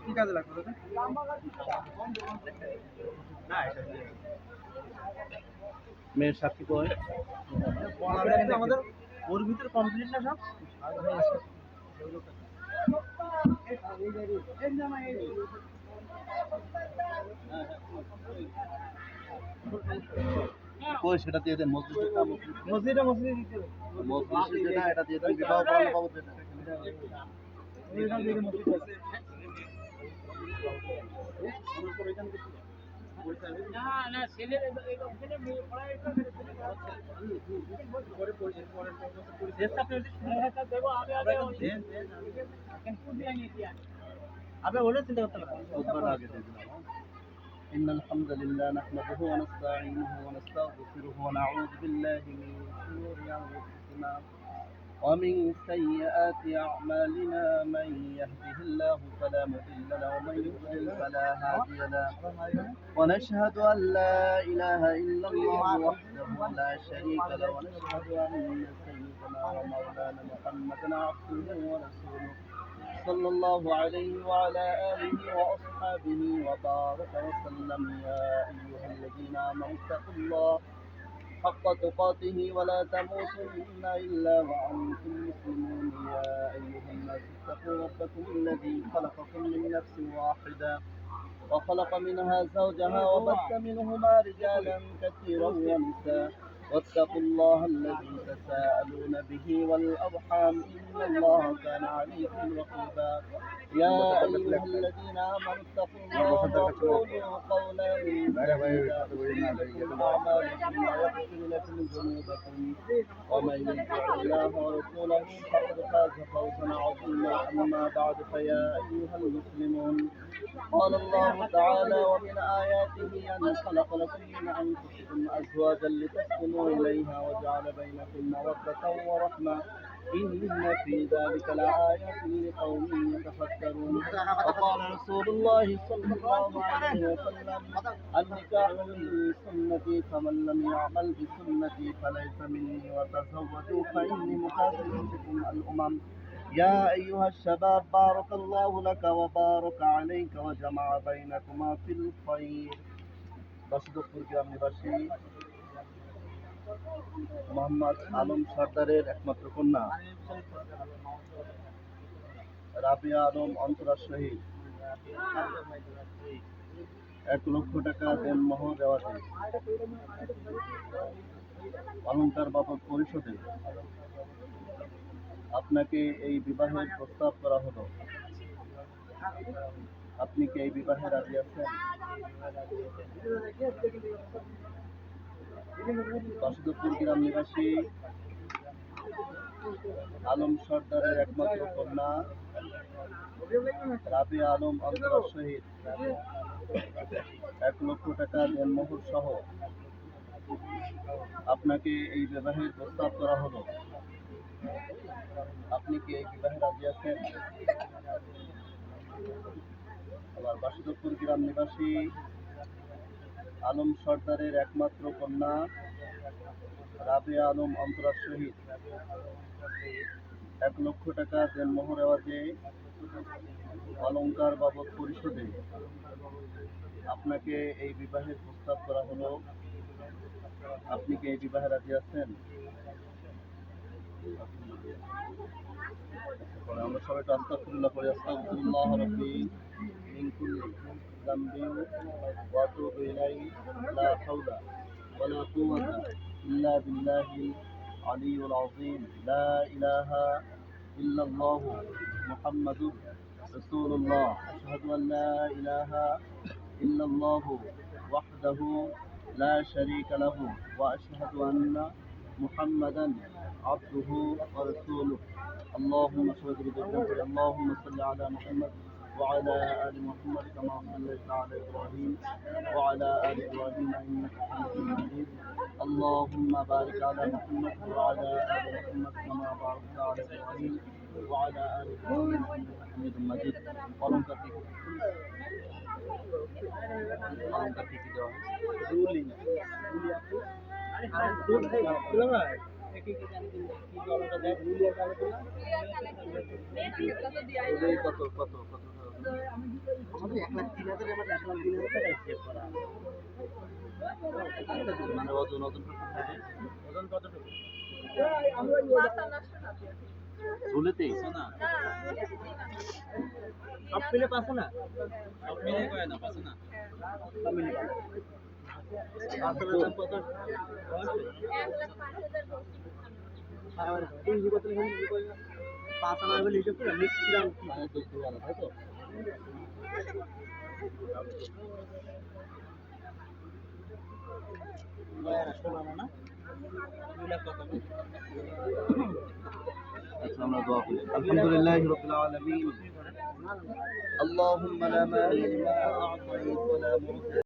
কি কাজে লাগবে মেয়ের সাক্ষী কয় আমাদের ওর ভিতরে কমপ্লিট না সব কই সেটা দিয়ে দেন মসজিদটা মসজিদে দিতে হবে মসজিদ যেটা এটা দিয়ে দেন বিবাহ পড়ানো বাবদ যেটা এটা দিয়ে দেন মসজিদ আছে না না ছেলে ওখানে মেয়ে পড়ায় এটা পরে পড়ে পরে চেষ্টা করে দেব আগে আগে কিন্তু দিয়ে নিয়ে আপনি বলে চিন্তা করতে পারেন আগে দিয়ে দিলাম إن الحمد لله نحمده ونستعينه ونستغفره ونعوذ بالله من شرور أنفسنا ومن سيئات أعمالنا من يهده الله فلا مضل له ومن يضلل فلا هادي له ونشهد أن لا إله إلا الله وحده لا شريك له ونشهد أن سيدنا ومولانا محمدا عبده ورسوله صلى الله عليه وعلى آله وأصحابه وبارك وسلم يا أيها الذين آمنوا اتقوا الله حق تقاته ولا تموتن إلا وأنتم مسلمون يا أيها الناس اتقوا ربكم الذي خلقكم من نفس واحدة وخلق منها زوجها وبث منهما رجالا كثيرا ونساء واتقوا الله الذي تساءلون به والأرحام إن الله كان عليكم رقيبا يا أيها الذين آمنوا اتقوا الله وقولوا قولا سديدا يصلح أعمالكم ويغفر لكم ذنوبكم ومن يطع الله ورسوله فقد فاز فوزا عظيما أما بعد فيا أيها المسلمون قال الله تعالى ومن آياته أن خلق لكم من أنفسكم أزواجا لتسكنوا إليها وجعل بينكم مودة ورحمة إن في ذلك لآيات لقوم يتفكرون وقال رسول الله صلى الله عليه وسلم النكاح من سنتي فمن لم يعمل بسنتي فليس مني وتزوجوا فإني مكاثر بكم الأمم يا أيها الشباب بارك الله لك وبارك عليك وجمع بينكما في الخير বাসুদেবপুর গ্রাম নিবাসী মোহাম্মদ আলম সরদারের একমাত্র কন্যা রাবিয়া আলম অন্তরা শহীদ 1 লক্ষ টাকা দেনমোহর দেওয়াতে অলংকার বাবদ পরিশোধে আপনাকে এই বিবাহের প্রস্তাব করা হলো। আপনি কি এই বিবাহে রাজি আছেন? বাসুদেবপুর গ্রাম নিবাসী আলম সরদারের একমাত্র কন্যা রাবিয়া আলম অন্তরা শহীদ 1 লক্ষ টাকা দেনমোহর সহ আপনাকে এই বিবাহের প্রস্তাব করা হলো। আপনি কি এই বিবাহে রাজি আছেন? আবার বাসুদেবপুর গ্রাম নিবাসী আলম সরদারের একমাত্র কন্যা রাবিয়া আলম অন্তরা শহীদ 1 লক্ষ টাকা দেনমোহর এওয়াজে অলংকার বাবদ পরিশোধে আপনাকে এই বিবাহের প্রস্তাব করা হলো। আপনি কি এই বিবাহে রাজি আছেন? আমরা সবাই আস্তাগফিরুল্লাহ পড়ি আস্তাগফিরুল্লাহ রাব্বি মিন কুল্লি যামবিন ওয়া আতুবু ইলাইহি লা হাওলা ওয়া লা কুওয়াতা ইল্লা বিল্লাহিল আলিয়্যিল আযীম লা ইলাহা ইল্লাল্লাহু মুহাম্মাদুর রাসূলুল্লাহ আশহাদু আল লা ইলাহা ইল্লাল্লাহু ওয়াহদাহু লা শারীকা লাহু ওয়া আশহাদু আন্না মুহাম্মাদান عبده ورسوله اللهم صل على محمد وعلى آل محمد كما صليت على إبراهيم وعلى آل إبراهيم إنك حميد مجيد اللهم بارك على محمد وعلى آل محمد كما باركت على إبراهيم وعلى آل إبراهيم إنك حميد مجيد অলঙ্কার কি কি দেওয়া হয়েছে? রুলি আর দুধ দিলাম না কি কি জানি কি অলঙ্কার দেয় রুলি আর কালো দিলাম কত কত কত আমাদের 1,03,000 আমাদের 1,03,000 টাকা সেভ করা মানে ওজন ওজন ওজন কতটুকু ঝুলেতেই না সব মিলে পাচ্ছে না সব মিলে কয় না পাচ্ছে না সব মিলে কত আর এই কত পাঁচ আনা বলে হিসাব করে মিক্স গ্রাম কি দুধ আনা তাই তো না الحمد لله رب العالمين اللهم لا مانع لما أعطيت ولا معطي